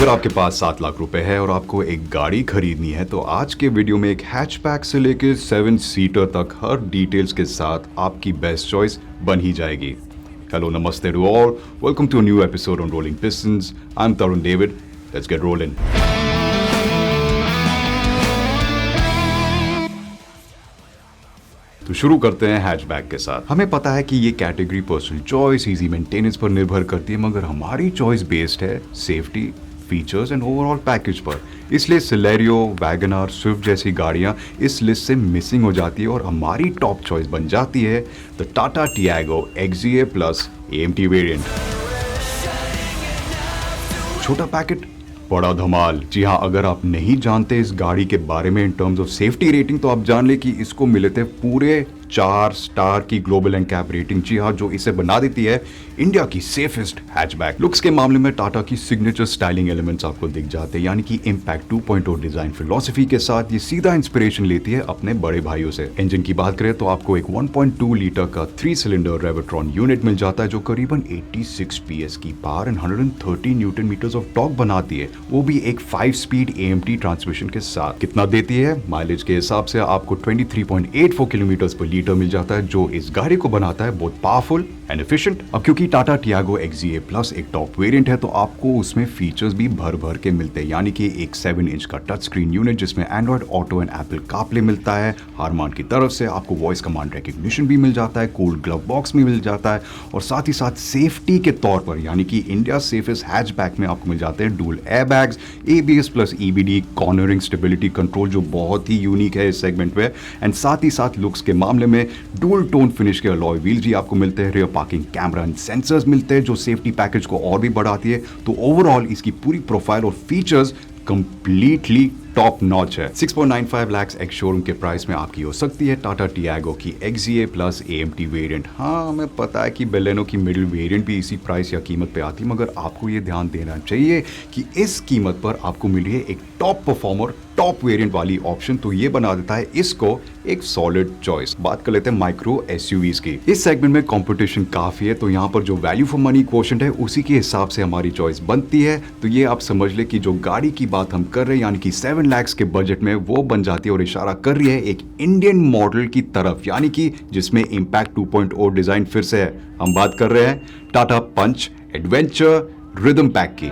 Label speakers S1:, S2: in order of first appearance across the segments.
S1: अगर आपके पास 7 लाख रुपए है और आपको एक गाड़ी खरीदनी है तो आज के वीडियो में एक हैचबैक से लेकर 7 सीटर तक हर डिटेल्स के साथ आपकी बेस्ट चॉइस बन ही जाएगी। हेलो नमस्ते to all, welcome to a new episode on rolling pistons. I am Tarun David, let's get rolling. तो शुरू करते हैं हैचबैक के साथ। हमें पता है कि ये category personal choice, easy maintenance पर निर्भर करती है, मगर हमारी चॉइस बेस्ड है safety, features and overall package पर। इसलिए सिलेरियो, वैगनआर, स्विफ्ट जैसी गाड़ियां इस लिस्ट से मिसिंग हो जाती है और हमारी टॉप चॉइस बन जाती है the Tata Tiago XEA plus AMT variant. छोटा पैकेट, बड़ा धमाल। जी हाँ, अगर आप नहीं जानते इस गाड़ी के बारे में इन टर्म्स ऑफ सेफ्टी रेटिंग तो आप जान ले कि इसको मिले थे पूरे 4 स्टार की ग्लोबल एनकैप रेटिंग। जी हाँ, जो इसे बना देती है इंडिया की सेफेस्ट हैचबैक। लुक्स के मामले में टाटा की सिग्नेचर स्टाइलिंग एलिमेंट्स आपको दिख जाते हैं, यानी कि इम्पैक्ट 2.0 डिजाइन फिलॉसफी के साथ ये सीधा इंस्पिरेशन लेती है अपने बड़े भाइयों से। इंजन की बात करें तो आपको एक 1.2 लीटर का 3 सिलेंडर रेवोट्रॉन यूनिट मिल जाता है जो करीबन 86 PS की power and 130 newton meters of torque बनाती है, वो भी एक 5 स्पीड AMT ट्रांसमिशन के साथ। कितना देती है? माइलेज के हिसाब से आपको 23.84 किलोमीटर पर लीटर मिल जाता है, जो इस गाड़ी को बनाता है बहुत पावरफुल एंड एफिशिएंट। अब क्योंकि टाटा टियागो XEA प्लस एक टॉप वेरिएंट है तो आपको उसमें फीचर्स भी भर भर के मिलते हैं, यानी कि एक 7 इंच का टच स्क्रीन यूनिट जिसमें Android auto and Apple CarPlay मिलता है। हारमान की तरफ से आपको वॉइस कमांड रिकग्निशन भी मिल जाता है, कूल्ड ग्लव बॉक्स भी मिल जाता है और साथ ही साथ सेफ्टी के तौर पर यानी कि इंडिया सेफेस्ट हैचबैक में आपको मिल जाते हैं dual airbags, ABS plus EBD cornering stability control जो बहुत ही यूनिक है इस सेगमेंट में। एंड साथ ही साथ लुक्स के मामले में डुअल टोन फिनिश के अलॉय व्हील्स भी आपको मिलते हैं, rear parking camera and sensors मिलते हैं जो सेफ्टी पैकेज को और भी बढ़ाती है। तो ओवरऑल इसकी पूरी प्रोफाइल और फीचर्स कंप्लीटली टॉप नॉच है। 6.95 लाख एक्स शोरूम के प्राइस में आपकी हो सकती है टाटा टियागो की XEA प्लस AMT वेरिएंट। हाँ, हमें पता है कि बेलेनो की मिडिल वेरिएंट भी इसी प्राइस या कीमत पे आती, मगर आपको ये ध्यान देना चाहिए कि इस कीमत पर आपको मिली है एक टॉप परफॉर्मर, टॉप वेरिएंट वाली ऑप्शन, तो ये बना देता है इसको एक सॉलिड चॉइस। बात कर लेते हैं माइक्रो SUVs की। इस सेगमेंट में कंपटीशन काफी है, तो यहाँ पर जो वैल्यू फॉर मनी क्वोशंट है उसी के हिसाब से हमारी चॉइस बनती है। तो ये आप समझ ले कि जो गाड़ी की बात हम कर रहे हैं यानी कि 7 लाख के बजट में वो बन जाती है और इशारा कर रही है एक इंडियन मॉडल की तरफ, यानी कि जिसमें इम्पैक्ट 2.0 डिजाइन फिर से है। हम बात कर रहे हैं टाटा पंच एडवेंचर रिदम पैक की।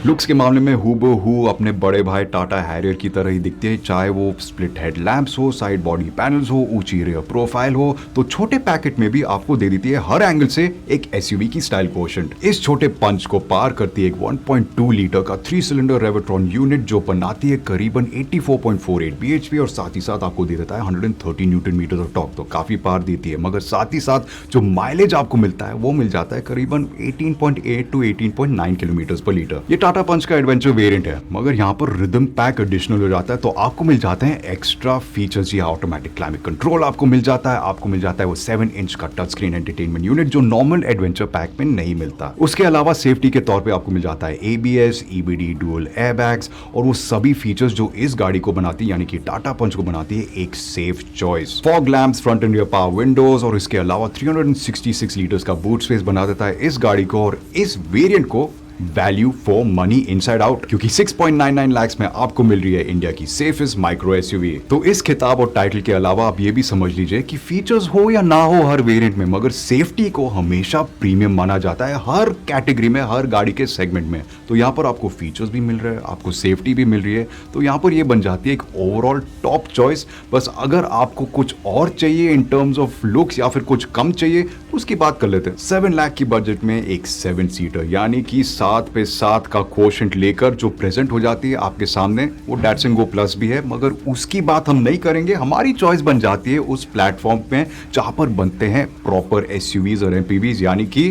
S1: लुक्स के मामले में हूबहू अपने बड़े भाई टाटा हैरियर की तरह ही दिखती है, चाहे वो स्प्लिट हेडलैम्प्स हो, साइड बॉडी पैनल्स हो, ऊंची रियर प्रोफाइल हो। तो छोटे पैकेट में भी आपको दे देती है हर एंगल से एक SUV की स्टाइल कोशेंट। इस छोटे पंच को पार करती है एक 1.2 लीटर का 3 सिलेंडर रेवोट्रॉन यूनिट जो बनाती है करीबन 84.48 bhp और साथ ही साथ आपको दे देता है 130 न्यूटन मीटर ऑफ टॉर्क। तो काफी पार देती है, मगर साथ ही साथ जो माइलेज आपको मिलता है वो मिल जाता है करीबन 18.8 टू 18.9 किलोमीटर पर लीटर। ये टाटा पंच का एडवेंचर वेरिएंट है, मगर यहाँ पर रिदम पैक एडिशनल हो जाता है, तो आपको मिल जाते हैं एक्स्ट्रा फीचर्स। या ऑटोमेटिक क्लाइमेट कंट्रोल आपको मिल जाता है, आपको मिल जाता है वो 7 इंच का टच स्क्रीन एंटरटेनमेंट यूनिट जो नॉर्मल एडवेंचर पैक में नहीं मिलता। उसके अलावा सेफ्टी के तौर पे आपको मिल जाता है ABS, EBD डुअल एयरबैग्स और वो सभी फीचर्स जो इस गाड़ी को बनाती है यानी कि टाटा पंच को बनाती है एक safe choice. Fog lamps, front end rear power Windows और इसके अलावा 366 लीटर्स का बूट स्पेस बना देता है इस गाड़ी को और इस वेरिएंट को value for money inside out, क्योंकि 6.99 लाख में आपको मिल रही है इंडिया की सेफेस्ट माइक्रो SUV। तो इस खिताब और टाइटल के अलावा आप ये भी समझ लीजिए कि फीचर्स हो या ना हो हर वेरिएंट में, मगर सेफ्टी को हमेशा प्रीमियम माना जाता है हर कैटेगरी में, हर गाड़ी के सेगमेंट में। तो यहाँ पर आपको फीचर्स भी मिल रहे हैं, आपको सेफ्टी भी मिल रही है, तो यहाँ पर ये बन जाती है एक ओवरऑल टॉप चॉइस। बस अगर आपको कुछ और चाहिए इन टर्म्स ऑफ लुक्स या फिर कुछ कम चाहिए तो उसकी बात कर लेते हैं। 7 लाख की बजट में एक 7 सीटर यानी कि 7 पे 7 का क्वोशंट लेकर जो प्रेजेंट हो जाती है आपके सामने वो डैटसन गो प्लस भी है, मगर उसकी बात हम नहीं करेंगे। हमारी चॉइस बन जाती है उस प्लेटफॉर्म पे जहां पर बनते हैं प्रॉपर SUVs और MPVs यानी कि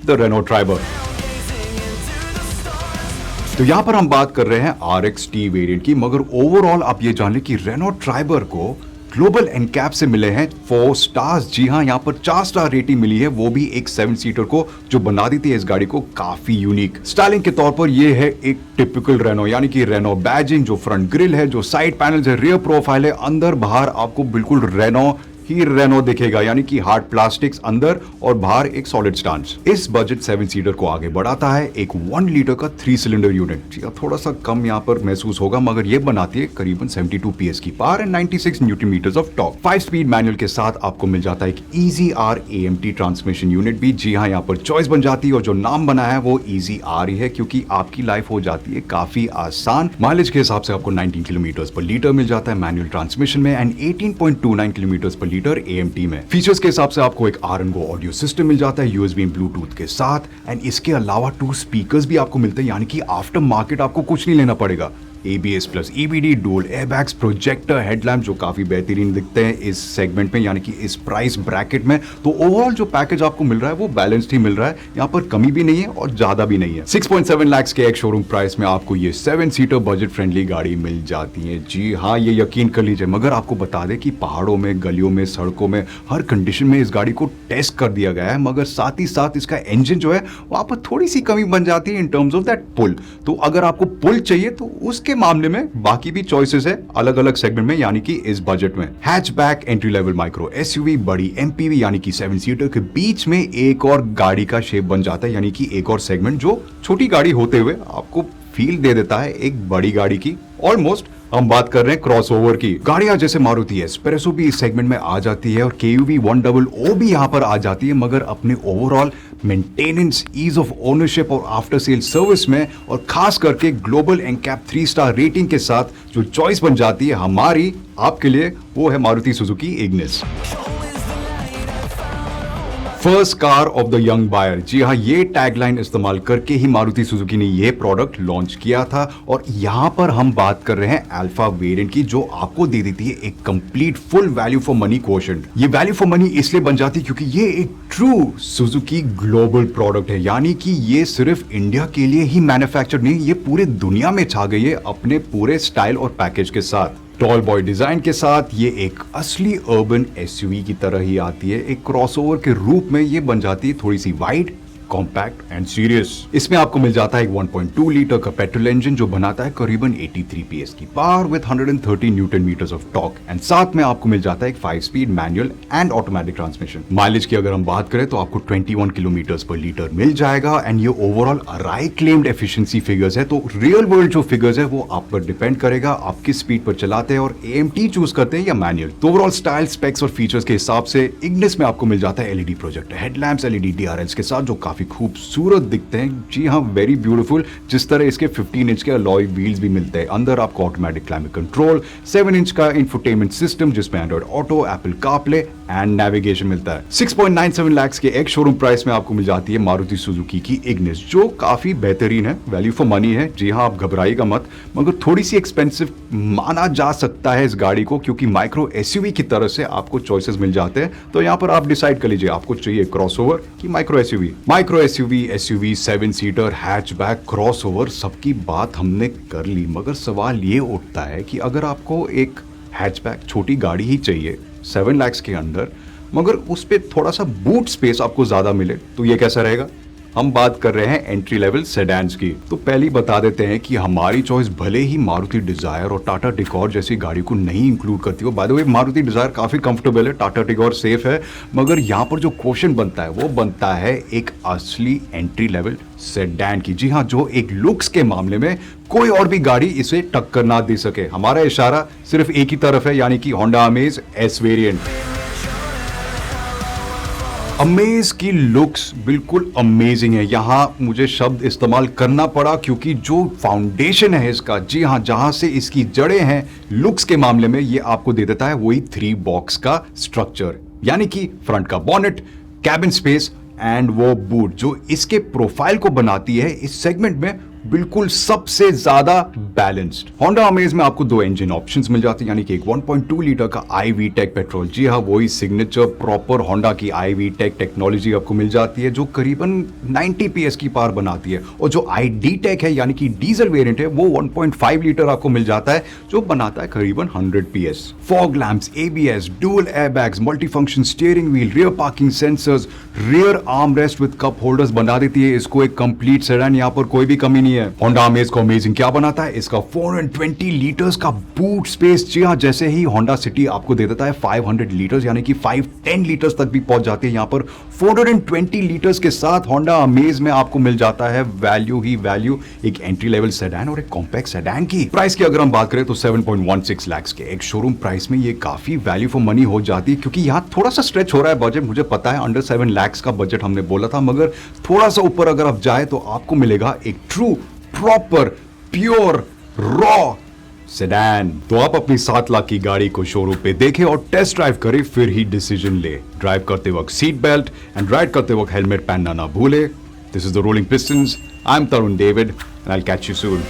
S1: द रेनो ट्राइबर। तो यहां पर हम बात कर रहे हैं RXT वेरिएंट की, मगर ओवरऑल आप ये जान लें कि रेनो ट्राइबर को ग्लोबल एनकैप से मिले हैं 4 स्टार्स। जी हाँ, यहाँ पर 4 स्टार रेटिंग मिली है, वो भी एक 7 सीटर को, जो बना देती है इस गाड़ी को काफी यूनिक। स्टाइलिंग के तौर पर ये है एक टिपिकल रेनो, यानी कि रेनो बैजिंग, जो फ्रंट ग्रिल है, जो साइड पैनल है, रियर प्रोफाइल है, अंदर बाहर आपको बिल्कुल रेनो ही रेनो दिखेगा, यानी कि हार्ड प्लास्टिक्स अंदर और बाहर एक सॉलिड स्टांस। इस बजट 7 सीटर को आगे बढ़ाता है एक 1 लीटर का 3 सिलेंडर यूनिट। थोड़ा सा कम यहाँ पर महसूस होगा, मगर ये बनाती है करीबन 72 PS की power and 96 newton meters of torque. 5 speed manual के साथ आपको मिल जाता है एक easy or AMT transmission unit भी। जी हाँ, यहाँ पर चॉइस बन जाती है और जो नाम बना है वो इजी आर ही है, क्योंकि आपकी लाइफ हो जाती है काफी आसान। माइलेज के हिसाब से आपको 19 किलोमीटर पर लीटर मिल जाता है मैनुअल ट्रांसमिशन में एंड 18.29 किलोमीटर पर लीटर AMT में। फीचर्स के हिसाब से आपको एक R&Go ऑडियो सिस्टम मिल जाता है USB ब्लूटूथ के साथ एंड इसके अलावा 2 स्पीकर्स भी आपको मिलते हैं, यानी कि आफ्टर मार्केट आपको कुछ नहीं लेना पड़ेगा। ABS plus EBD, dual airbags, projector, headlamp जो काफी बेहतरीन दिखते हैं इस सेगमेंट में, यानी कि इस प्राइस ब्रैकेट में। तो ओवरऑल जो पैकेज आपको मिल रहा है वो बैलेंस्ड ही मिल रहा है, यहाँ पर कमी भी नहीं है और ज्यादा भी नहीं है। 6.7 लाख के एक शोरूम प्राइस में आपको ये 7 सीटर बजट फ्रेंडली गाड़ी मिल जाती है। जी हाँ, ये यकीन कर लीजिए। मगर आपको बता दें कि पहाड़ों में, गलियों में, सड़कों में, हर कंडीशन में इस गाड़ी को टेस्ट कर दिया गया है, मगर साथ ही साथ इसका इंजन जो है वहां पर थोड़ी सी कमी बन जाती है in terms of that pull. तो अगर आपको पुल चाहिए तो उसके मामले में बाकी भी चॉइसेस है अलग अलग सेगमेंट में, यानी कि इस बजट में। Hatchback, entry level micro SUV, बड़ी MPV यानी कि 7 सीटर के बीच में एक और गाड़ी का शेप बन जाता है, यानी कि एक और सेगमेंट जो छोटी गाड़ी होते हुए आपको फील दे देता है एक बड़ी गाड़ी की ऑलमोस्ट। हम बात कर रहे हैं क्रॉसओवर की। गाड़ियां जैसे मारुति एस्प्रेसो भी इस सेगमेंट में आ जाती है और KUV 100 भी यहां पर आ जाती है, मगर अपने overall maintenance, ease of ownership और आफ्टर सेल सर्विस में और खास करके ग्लोबल एनकैप 3 स्टार रेटिंग के साथ जो चॉइस बन जाती है हमारी आपके लिए, वो है Maruti Suzuki Ignis. First car of the young buyer. जी हाँ, ये टैगलाइन इस्तेमाल करके ही मारुति सुजुकी ने ये प्रोडक्ट लॉन्च किया था और यहाँ पर हम बात कर रहे हैं अल्फा वेरिएंट की, जो आपको दे देती है एक complete full value for money quotient. ये वैल्यू फॉर मनी इसलिए बन जाती है क्योंकि ये एक ट्रू सुजुकी ग्लोबल प्रोडक्ट है, यानी कि ये सिर्फ इंडिया के लिए ही मैन्युफैक्चर नहीं, ये पूरे दुनिया में छा गई है अपने पूरे स्टाइल और पैकेज के साथ। टॉल बॉय डिजाइन के साथ ये एक असली अर्बन SUV की तरह ही आती है। एक क्रॉसओवर के रूप में ये बन जाती है थोड़ी सी वाइड, कॉम्पैक्ट एंड सीरियस। इसमें आपको मिल जाता है एक 1.2 लीटर का पेट्रोल इंजन जो बनाता है करीबन 83 PS की power with 130 newton meters of torque and साथ में आपको मिल जाता है एक 5 speed manual and automatic transmission. Mileage की अगर हम बात करें तो आपको 21 किलोमीटर पर लीटर मिल जाएगा एंड ये ओवरऑल अराई क्लेम्ड एफिशिएंसी फिगर्स है, तो रियल वर्ल्ड जो फिगर्स है वो आप पर डिपेंड करेगा आप किस स्पीड पर चलाते हैं और AMT चूज करते हैं या मैनुअल। तो ओवरऑल स्टाइल, स्पेक्स और फीचर्स के हिसाब से इग्निस में आपको मिल जाता है LED projector headlamps, LED DRLs के साथ जो काफी खूबसूरत दिखते हैं। जी हाँ, वेरी ब्यूटीफुल। जिस तरह इसके 15 इंच के अलॉय व्हील्स भी मिलते हैं, अंदर आपको ऑटोमेटिक क्लाइमेट कंट्रोल, 7 इंच का इंफोटेनमेंट सिस्टम जिसमें Android auto, Apple CarPlay and navigation मिलता है। 6.97 लाख के एक शोरूम प्राइस में आपको मिल जाती है मारुति सुजुकी की इग्निस, जो काफी बेहतरीन है, वैल्यू फॉर मनी है। जी हाँ, आप घबराइएगा मत, मगर थोड़ी सी एक्सपेंसिव माना जा सकता है इस गाड़ी को, क्योंकि माइक्रो SUV की तरह से आपको चॉइसेस मिल जाते हैं। तो यहाँ पर आप डिसाइड कर लीजिए आपको चाहिए क्रॉसओवर कि micro SUV। Micro SUV 7 seater, hatchback, crossover, सबकी बात हमने कर ली, मगर सवाल ये उठता है कि अगर आपको एक हैचबैक छोटी गाड़ी ही चाहिए 7 लाख के अंदर, मगर उस पे थोड़ा सा बूट स्पेस आपको ज्यादा मिले, तो ये कैसा रहेगा? हम बात कर रहे हैं एंट्री लेवल सेडान्स की। तो पहले ही बता देते हैं कि हमारी चॉइस भले ही मारुति डिजायर और टाटा टिगोर जैसी गाड़ी को नहीं इंक्लूड करती हो। By the way, Maruti Dzire काफी कंफर्टेबल है, टाटा टिगोर सेफ है, मगर यहाँ पर जो क्वेश्चन बनता है वो बनता है एक असली एंट्री लेवल सेडान की। जी हाँ, जो एक लुक्स के मामले में कोई और भी गाड़ी इसे टक्कर ना दे सके। हमारा इशारा सिर्फ एक ही तरफ है, यानी कि Honda amaze S variant. Amaze की लुक्स बिल्कुल अमेजिंग है। यहाँ मुझे शब्द इस्तेमाल करना पड़ा क्योंकि जो फाउंडेशन है इसका, जी हाँ, जहां से इसकी जड़ें हैं लुक्स के मामले में, ये आपको दे देता है वही 3 बॉक्स का स्ट्रक्चर, यानी कि फ्रंट का बॉनेट, कैबिन स्पेस एंड वो बूट, जो इसके प्रोफाइल को बनाती है इस सेगमेंट में बिल्कुल सबसे ज्यादा बैलेंस्ड। होंडा अमेज में आपको 2 इंजन ऑप्शंस मिल जाते हैं, यानी कि एक 1.2 लीटर का iVTEC पेट्रोल, जी हाँ, वही सिग्नेचर प्रॉपर होंडा की iVTEC टेक्नोलॉजी आपको मिल जाती है, जो करीबन 90 PS की पावर बनाती है। और जो iDTEC है, यानी कि डीजल वेरिएंट है, वो 1.5 लीटर आपको मिल जाता है, जो बनाता है करीबन 100 PS। Fog lamps, ABS, dual airbags, multifunction steering wheel, rear parking sensors, rear arm rest with cup holders बना देती है इसको एक कंप्लीट सेडान। यहाँ पर कोई भी कमी नहीं है है। Honda Amaze को अमेजिंग क्या बनाता है? इसका 420 लीटर्स का बूट स्पेस। जी हाँ, जैसे ही Honda City आपको दे देता है 500 लीटर्स, यानी कि 510 लीटर्स तक भी पहुंच जाती है। यहाँ पर 420 लीटर्स के साथ Honda Amaze में आपको मिल जाता है वैल्यू ही वैल्यू, एक एंट्री लेवल सेडान और एक कॉम्पैक्ट सेडान की। प्राइस की अगर हम बात करें तो 7.16 लाख के एक शोरूम प्राइस में ये काफी वैल्यू फॉर मनी हो जाती है, क्योंकि यहाँ थोड़ा सा स्ट्रेच हो रहा है बजट। मुझे पता है अंडर 7 लाख का बजट हमने बोला था, मगर थोड़ा सा ऊपर अगर आप जाए तो आपको मिलेगा एक true proper pure raw sedan. तो आप अपनी 7 लाख की गाड़ी को शोरूम पे देखें और टेस्ट ड्राइव करें, फिर ही डिसीजन ले। ड्राइव करते वक्त सीट बेल्ट एंड राइड करते वक्त हेलमेट पहनना ना भूले। This is the rolling pistons. I am Tarun David and I will catch you soon.